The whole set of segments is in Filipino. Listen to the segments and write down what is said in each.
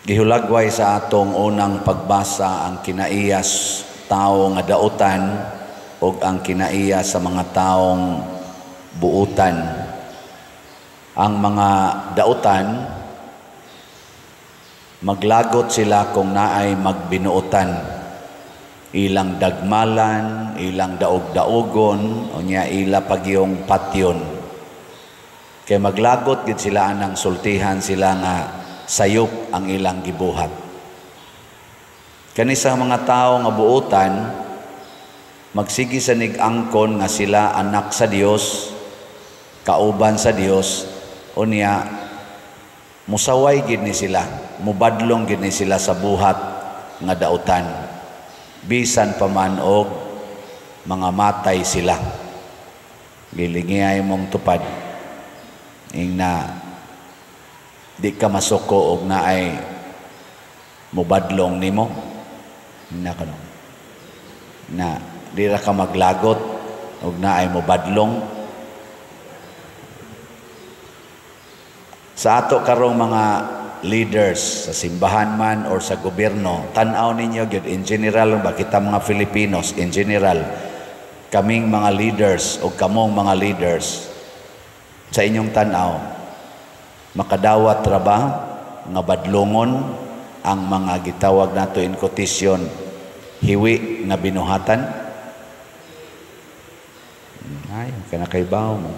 Gihulagway sa atong unang pagbasa ang kinaiyas tao nga dautan o ang kinaiyas sa mga taong buutan. Ang mga dautan, maglagot sila kung naay magbinuutan. Ilang dagmalan, ilang daog-daogon, o niya ila pagyong patyon. Kaya maglagot gid sila anang sultihan sila nga sayop ang ilang gibuhat. Kanisang mga tao nga buutan, magsigi sa nig-angkon nga sila anak sa Dios, kauban sa Dios, o niya musaway gid ni sila, mubadlong gid ni sila sa buhat nga dautan. Bisan pa man og mga matay sila. Gilingiyay mong tupad ing na di ka masuko og naay mubadlong nimo na di ra ka maglagot og naay mubadlong. Sa ato karong mga leaders sa simbahan man or sa gobyerno, tan-aw ninyo gyud in general ba kita mga Filipinos in general, kaming mga leaders o kamong mga leaders sa inyong tan-aw, makadawat ra ba nga badlongon ang mga gitawag nato in quotation hiwi nga binuhatan? Ay, kana kay bawo mo.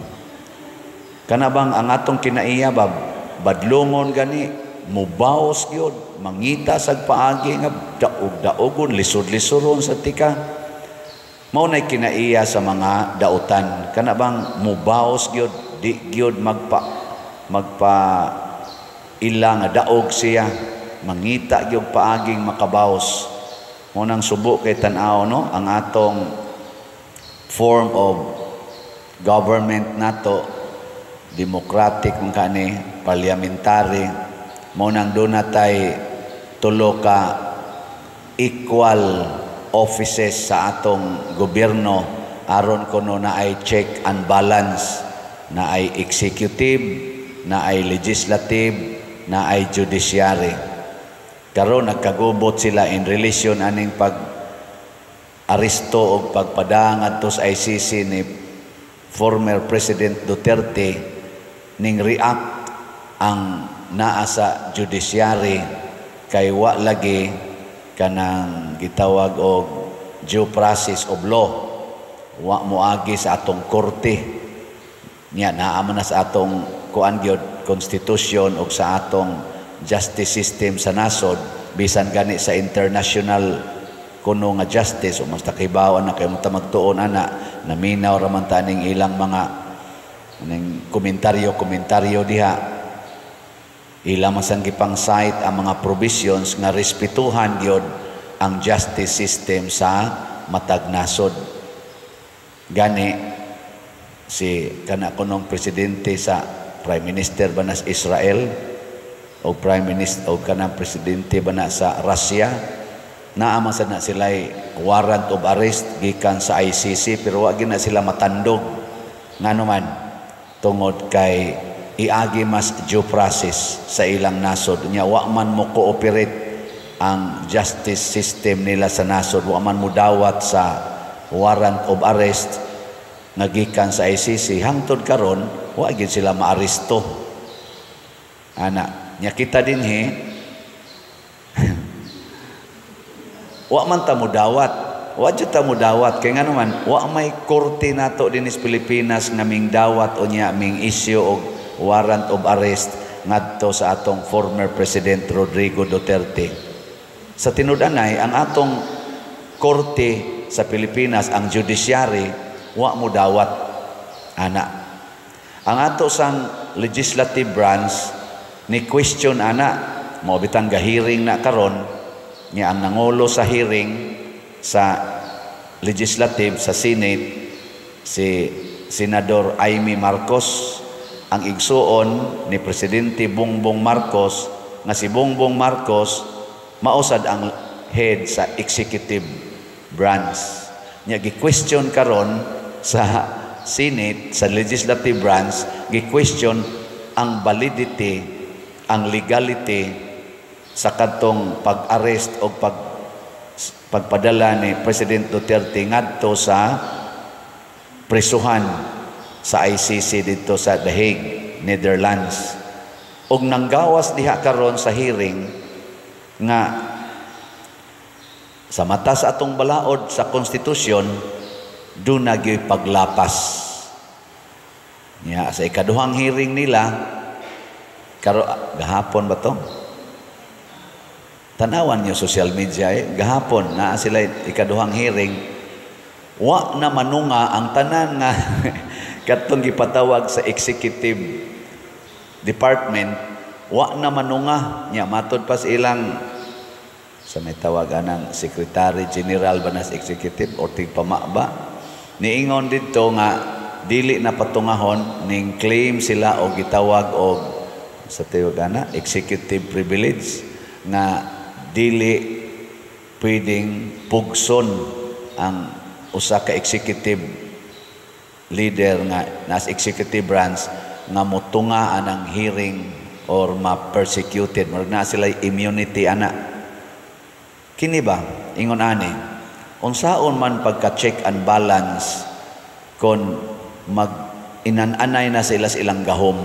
Kana bang ang atong kinaiya ba badlongon gani, mubaos gyud, mangita sag paagi nga daog-daogon, lisod-lisoron sa tika? Mao nay kinaiya sa mga dautan. Kana bang mubaos gyud, di gyud magpa ila nga daog siya, mangita gyud paaging makabaos. Mo nang subo kay tan-aw no ang atong form of government nato, democratic man kani, parliamentary. Mo nang doon natay tulo ka equal offices sa atong gobyerno aron kuno na ay check and balance, na ay executive, na ay legislative, na ay judiciary. Karon nagkagubot sila in relation aning pag-aristo o pagpadang adto sa ICC ni former President Duterte, ning react ang naa sa judiciary kay wa lagi kanang gitawag og due process of law, wa moagi sa atong korte nya, naa man na sa atong kuan gyud constitution o sa atong justice system sa nasod, bisan gani sa international kuno nga justice o mas takibawan na kay magtuon ana, naminaw ra man taning ilang mga ning komentaryo diha. Ila masang gipang cite ang mga provisions nga respetuhan gyud ang justice system sa matag nasod. Gani si kana kunong presidente sa Prime Minister ba na sa Israel o Prime Minister o kanang presidente ba na sa Russia, naa man sad na sila'y warrant of arrest gikan sa ICC pero wa gyud na sila matandog ngano man tungod kay iagi mas due process sa ilang nasod nya, wa man mo cooperate ang justice system nila sa nasod, wa man mo dawat sa warrant of arrest nga gikan sa ICC. Hangtod karon wa gyud sila maaresto ana nya. Kita dinhi wa man ta mo dawat, wa jud ta mo dawat kay ngano man wa may korte nato dinis Pilipinas nga ming dawat o nya ming issue og warrant of arrest ngadto sa atong former President Rodrigo Duterte. Sa tinud-anay ang atong korte sa Pilipinas, ang judiciary, wa mo dawat ana. Ang ato sang legislative branch ni question ana, mo bitang gahiring na karon nya ang nangulo sa hearing sa legislative sa Senate si Senador Amy Marcos. Ang igsuon ni Presidente Bongbong Marcos nga si Bongbong Marcos mausad ang head sa executive branch. Nya gi-question karon sa Senate, sa legislative branch, gi-question ang validity, ang legality sa katong pag-arrest o pagpadala ni President Duterte ngadto sa prisuhan sa ICC dito sa The Hague, Netherlands. Og nanggawas diha karon sa hearing nga sa mata sa atong balaod sa konstitusyon doon nagyoy paglapas. Nya sa ikaduhang hearing nila gahapon ba to? Tanawan niyo social media gahapon na sila ikaduhang hearing, wa na manunga ang tanan nga katong gipatawag sa executive department, wa na manunga nya matod pa sa ilang sa may tawagan ng Secretary General ba na sa executive o tigpama ba niingon dito nga dili na patungahon ning claim sila o gitawag og sa tawagan na executive privilege nga dili pwedeng pugson ang usa ka executive leader nga nas executive branch nga motungaan ang hearing or ma-persecuted na sila immunity ana. Kini ba ingon ani unsaon man pagka-check and balance kon mag-inananay na sila sa ilang gahom.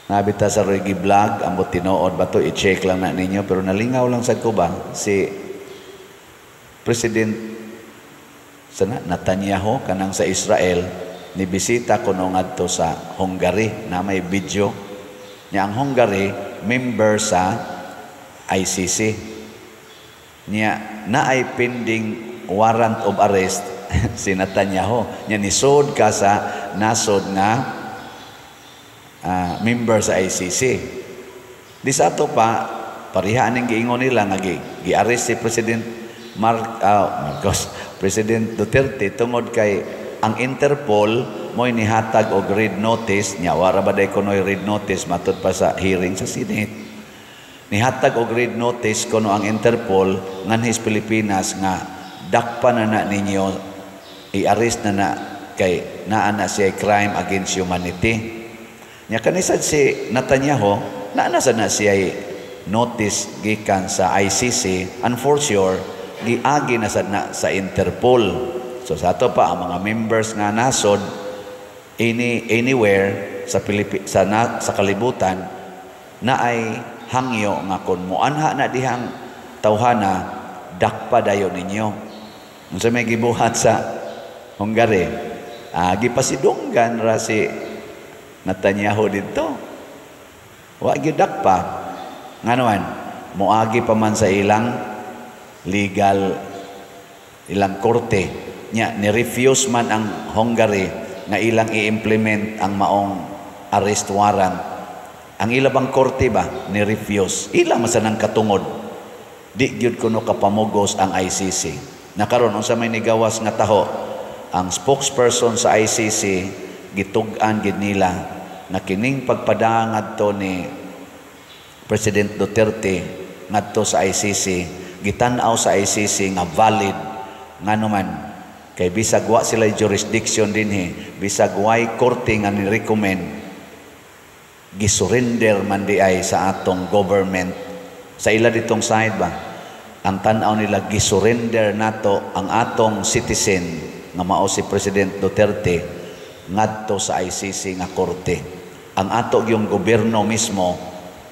Nabita sa Rigi Vlog, ambot tinuod ba to, i-check lang na ninyo, pero nalingaw lang sa ko ba, si President Netanyahu, kanang sa Israel, nibisita ko nung adto sa Hungary, na may video, niya ang Hungary, member sa ICC. Niya, na ay pending warrant of arrest, si Netanyahu, niya nisod ka sa nasod nga, member sa ICC. Di sa ato pa parihaan ng giingon nila nga gi-arrest si President President Duterte tungod kay ang Interpol mo'y nihatag og red notice nya wara ba day kunoy red notice matud pa sa hearing sa Senate. Nihatag og red notice kuno ang Interpol nganhis Pilipinas nga dakpa na ninyo i-arrest na kay naa na siya crime against humanity. Nya kanisad si Netanyahu, naanasa na siya notice gikan sa ICC, and for sure, giagi na sa Interpol. So sa ato pa, ang mga members nga nasod, anywhere sa kalibutan, na ay hangyo nga kung muanha na dihang tawhana, dakpa dayon ninyo. Kung sa may gibuhat sa Hungary, gipasidunggan ra si Netanyahu dito. Wa gyudak pa. Nganuan, moagi pa man sa ilang legal ilang korte. Nya ni-refuse man ang Hungary nga ilang i-implement ang maong arrest warrant. Ang ilabang korte ba ni-refuse. Ilang masanang katungod. Di gyud kuno kapamugos ang ICC. Nakaron unsa may nigawas nga taho ang spokesperson sa ICC gitug-an gid nila na kining pagpadaan ngadto ni President Duterte ngadto sa ICC gitan-aw sa ICC nga valid nganuman kay bisag wa sila jurisdiction dinhi bisag way korte nga ni-recommend gisurrender man di ay sa atong government sa ila ditong side ba ang tan-aw nila gisurrender nato ang atong citizen nga mao si President Duterte ngadto sa ICC nga korte. Ang ato yung gobyerno mismo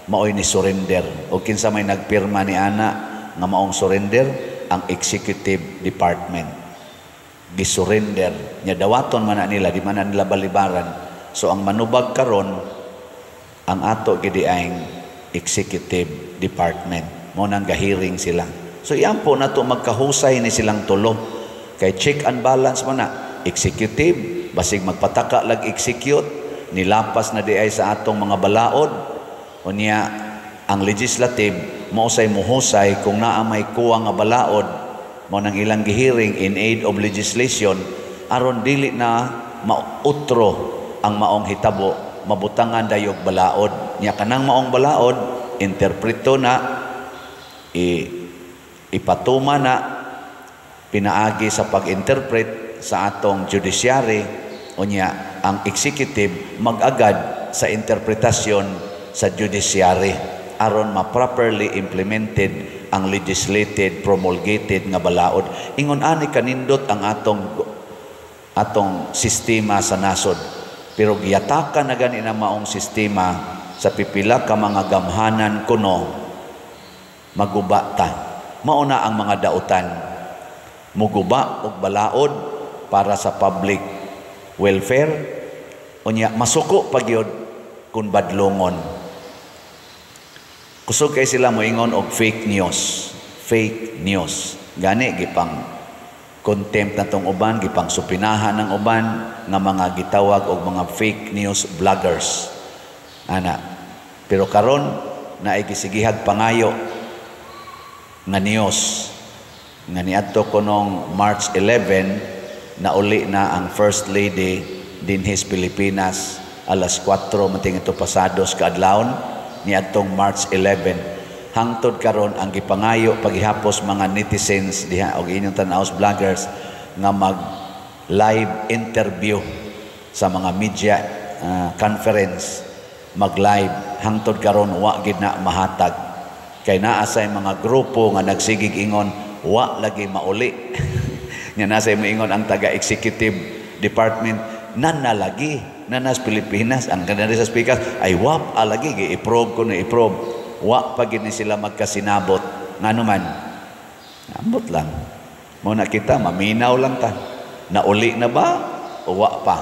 maoy ni surrender. O kinsa may nagpirma ni ana nga maong surrender ang executive department. Gisurrender. Nya dawaton man nila, di man nila balibaran. So ang manubag karon ang ato gidi ay executive department. Mo nang gahiring sila. So iyan po na to magkahusay ni silang tulo. Kay check and balance man na executive basig magpataka lag execute nilapas na di ay sa atong mga balaod o niya ang legislative mausay muhusay kung naa may kuwa nga balaod mo nang ilang gihiring in aid of legislation aron dili na mautro ang maong hitabo mabutangan dayog balaod niya kanang maong balaod interpreto na ipatuma na pinaagi sa pag-interpret sa atong judiciary o niya ang executive mag-agad sa interpretasyon sa judiciary. aron ma-properly implemented ang legislated, promulgated nga balaod. Ingon ani kanindot ang atong sistema sa nasod. Pero giyatakan na gani na maong sistema sa pipila ka mga gamhanan kuno maguba ta. Mauna ang mga dautan. Muguba og balaod para sa public welfare. Unya masuko pagyod kung badlongon. Kusog kay sila moingon og fake news. Fake news. Gani gipang contempt na tong uban, gipang supinahan ng uban nga mga gitawag og mga fake news vloggers. Ana. Pero karon na gisigihag pangayo nga news nga niadto kunong March 11 na uli na ang First Lady dinhis Pilipinas alas 4 mating ito pasados kaadlawon niadtong March 11. Hangtod karon ang gipangayo paghihapos mga netizens diha og inyong tan-aos vloggers nga mag live interview sa mga media conference, mag live hangtod karon wa gid na mahatag kay naa say mga grupo nga nagsigig ingon wa lagi mauli. Nya nasa moingon ang taga-executive department nanalagi nanas Pilipinas ang kanila sa speakers ay wa lagi gi-approve ko na approve. Wa pagid ni sila magkasinabot nganuman. Ambot lang. Muna kita maminaw lang ta. Nauli na ba o wa pa?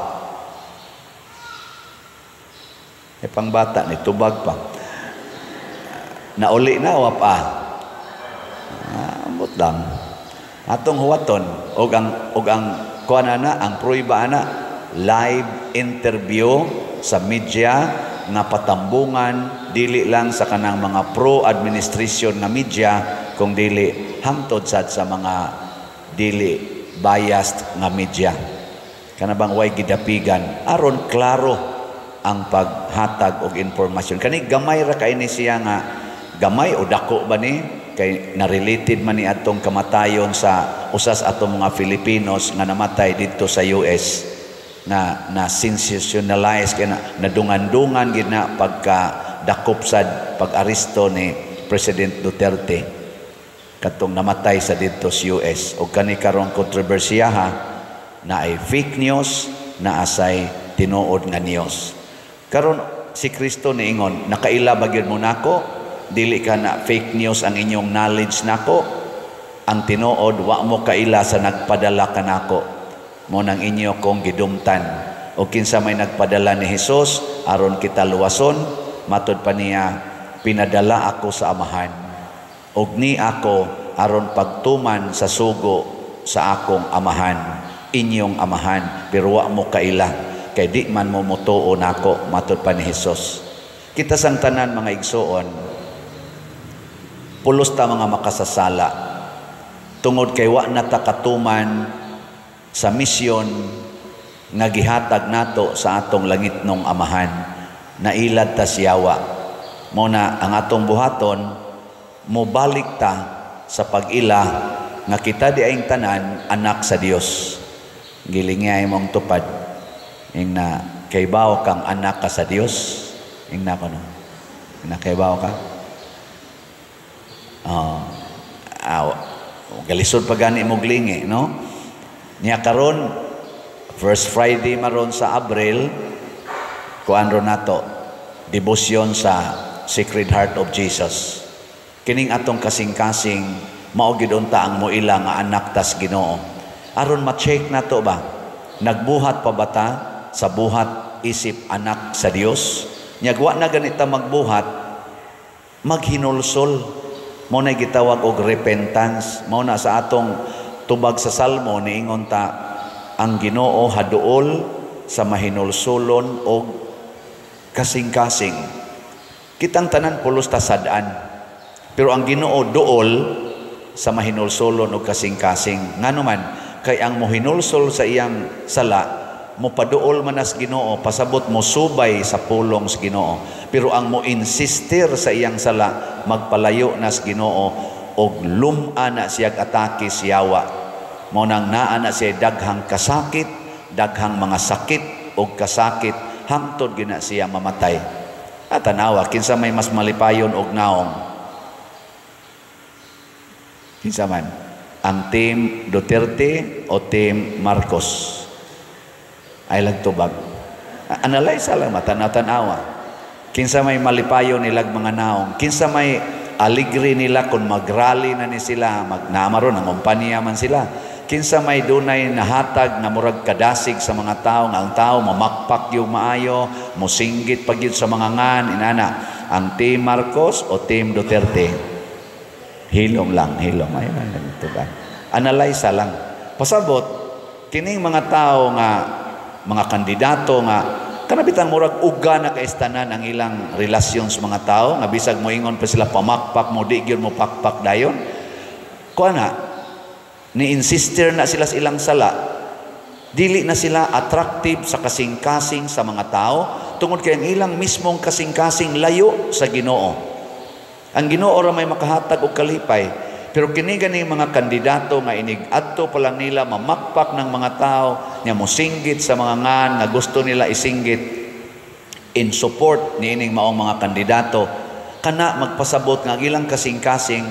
E pangbata ni tubag pa. Nauli na o wa pa? Ambot lang. Atong huwaton og ang kuana na ang pruiba ana live interview sa media nga patambungan dili lang sa kanang mga pro-administration nga media kung dili hangtod sad sa mga dili biased nga media. Kana bang way gidapigan aron klaro ang paghatag og impormasyon. Kani gamay ra kay ni siya nga gamay o dako ba ni kay na-related man ni atong kamatayon sa usas atong mga Filipinos nga namatay dito sa US. na sensationalize kaya na dungan-dungan gid na pagka dakop sad pag-aresto ni President Duterte katong namatay sa dito sa US o kani karong kontrobersiya na ay fake news na asay tinuod nga news. Karon si Kristo niingon nakaila ba gyud mo nako dili ka na fake news ang inyong knowledge nako ang tinuod wa mo kaila sa nagpadala kanako mo nang inyo kong gidumtan o kinsa may nagpadala ni Hesus aron kita luwason matud pa niya pinadala ako sa amahan og ni ako aron pagtuman sa sugo sa akong amahan inyong amahan pero wa mo kaila kay di man mo mutuo nako matud pa ni Hesus. Kita sang tanan mga igsoon pulos ta mga makasasala tungod kay wa na ta katuman sa misyon nga gihatag nato sa atong langitnong amahan na ilad ta siyawa mo na ang atong buhaton mobalik ta sa pag-ila nga kita di aing tanan anak sa Dios gilingay mong tupad ing na kaybaw kang anak ka sa Dios ing na kuno na kaybaw ka galisod pa gani mo glingi no. Niya karon first Friday maron sa Abril kuan ron nato debosyon sa Sacred Heart of Jesus. Kining atong kasing-kasing mao gid unta ang moila nga anak tas Ginoo. Aron ma-check nato ba nagbuhat pa bata sa buhat isip anak sa Dios? Nya wa na ganita magbuhat maghinulsol mo na gitawag og repentance mo na sa atong tubag sa Salmo niingon ta ang Ginoo haduol sa mahinulsulon og kasing-kasing. Kitang tanan pulos ta sad-an. Pero ang Ginoo duol sa mahinulsulon og kasing-kasing. Nganuman kay ang mohinulsol sa iyang sala mo paduol manas Ginoo pasabot mo subay sa pulong sa Ginoo. Pero ang mo insistir sa iyang sala magpalayo nas Ginoo og luma na siyag atake siyawa mo nang naa na siya daghang kasakit daghang mga sakit og kasakit hangtod gina siya mamatay. Tanawa, kinsa may mas malipayon og naong? Kinsa man? Ang Team Duterte o Team Marcos? Ay lagtubag. Analyze lang, matanaw-tanawa. Kinsa may malipayon nilag mga naong? Kinsa may aligri nila kung mag-rally na ni sila, magnamaron, ang kumpanya man sila. Kinsa may dunay nahatag na murag kadasig sa mga tao, nga ang tao mamakpak yung maayo, musinggit pag yun sa mga ngan, inana. Ang Team Marcos o Team Duterte? Hilom lang, hilom. Ayun lang ito ba? Analyze lang. Pasabot, kining mga tao nga, mga kandidato nga, kanabitang murag uga na kaistanan ang ilang relasyon sa mga tao, nga bisag mo ingon pa sila pamakpak mo, di gyud mo pakpak dayon. Kuha na, ni-insister na sila sa ilang sala, dili na sila attractive sa kasing-kasing sa mga tao, tungod kay ang ilang mismong kasing-kasing layo sa Ginoo. Ang Ginoo ra may makahatag og kalipay, pero kini gani mga kandidato nga inig-adto pa lang nila mamakpak ng mga tao, nga mosinggit sa mga ngan nga gusto nila isinggit in support niining maong mga kandidato, kana magpasabot nga ilang kasing-kasing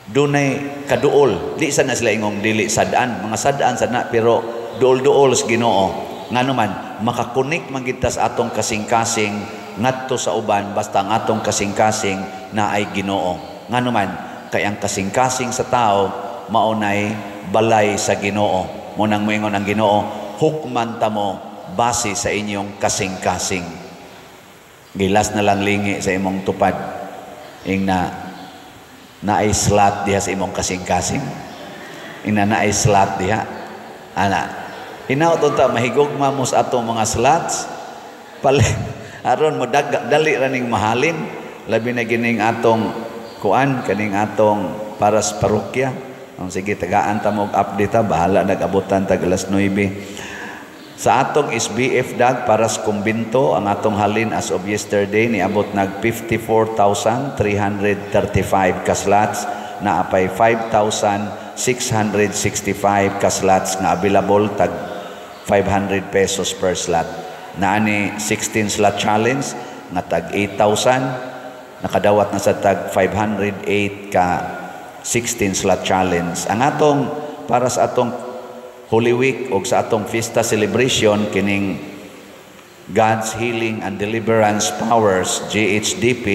dunay kaduol. Di sa na sila ingong dili sadaan, mga sadaan sana, pero duol-duol sa Ginoo. Ngano man makakunik man kita sa atong kasing-kasing ngadto sa uban, basta ang atong kasing-kasing na ay Ginoo. Ngano man kay ang kasing-kasing sa tao maunay balay sa Ginoo. Munang moingon ang Ginoo, hukman ta mo base sa inyong kasing-kasing. Gilas na lang lingi sa imong tupad ing na ay slot diha sa imong kasing-kasing. Ina na ay slot diha. Ana, hinaut unta mahigugma mo sa atong mga slots. Aron mo dali ra ning mahalin, labi na gining atong kuan kaning atong para sa parokya. Sige, tagaan ta mo update, bahala nag-abutan tag alas 9. Sa atong SBF dag para sa kumbinto, ang atong halin as of yesterday niabot nag 54,335 ka slots, na apay 5,665 ka slots nga available, tag 500 pesos per slot. Naani 16 slot challenge nga tag 8,000, nakadawat na sa tag 508 ka 16 slot challenge. Ang atong para sa atong Holy Week o sa atong Fiesta Celebration, kining God's Healing and Deliverance Powers, GHDP,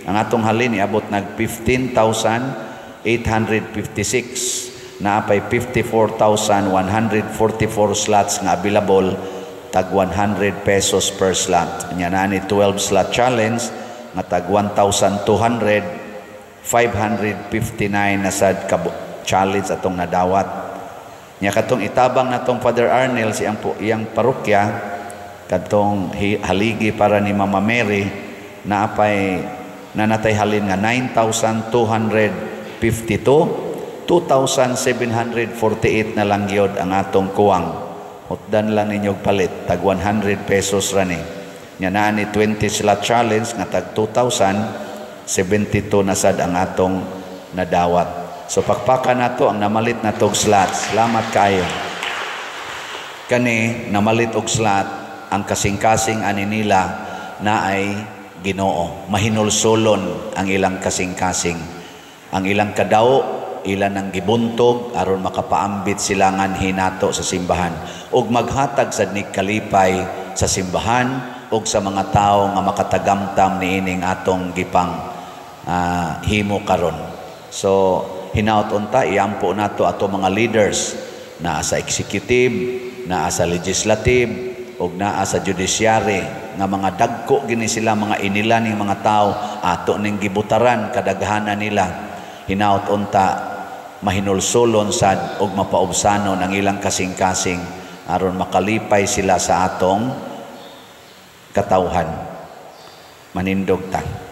ang atong halin niabot nag 15,856, na apay 54,144 slots nga available, tag 100 pesos per slot. Nya na ni 12 slot challenge nga tag 1,200, 559 na sad ka challenge atong nadawat. Nya katong itabang natong Father Arnel iyang parokya, katong haligi para ni Mama Mary, na apay nanatay halin nga 9,252, 2,748 na lang yod ang atong kuwang. Hutdan lang ninyog palit, tag 100 pesos rani. Nya na ni 20 slot challenge nga tag 2,072 na sad ang atong nadawat. So pakpakan nato ang namalit na tog slots. Salamat kayo. Kani namalit og slot, ang kasing-kasing ani nila na ay Ginoo. Mahinulsolon ang ilang kasing-kasing. Ang ilang kadaw, ilan ang gibuntog aron makapaambit sila ngan hinato sa simbahan, ug maghatag sad ni kalipay sa simbahan ug sa mga tao nga makatagamtam niining atong gipang himo karon. So hinaut unta iampo nato ato mga leaders na sa executive, na sa legislative, ug naa sa judiciary, nga mga dagko gini sila, mga inilan ning mga tao ato ning gibutaran kadaghanan nila. Hinaut unta mahinulsolon sad ug mapaubsanon ang ilang kasing-kasing aron makalipay sila sa atong katawhan. Manindog ta.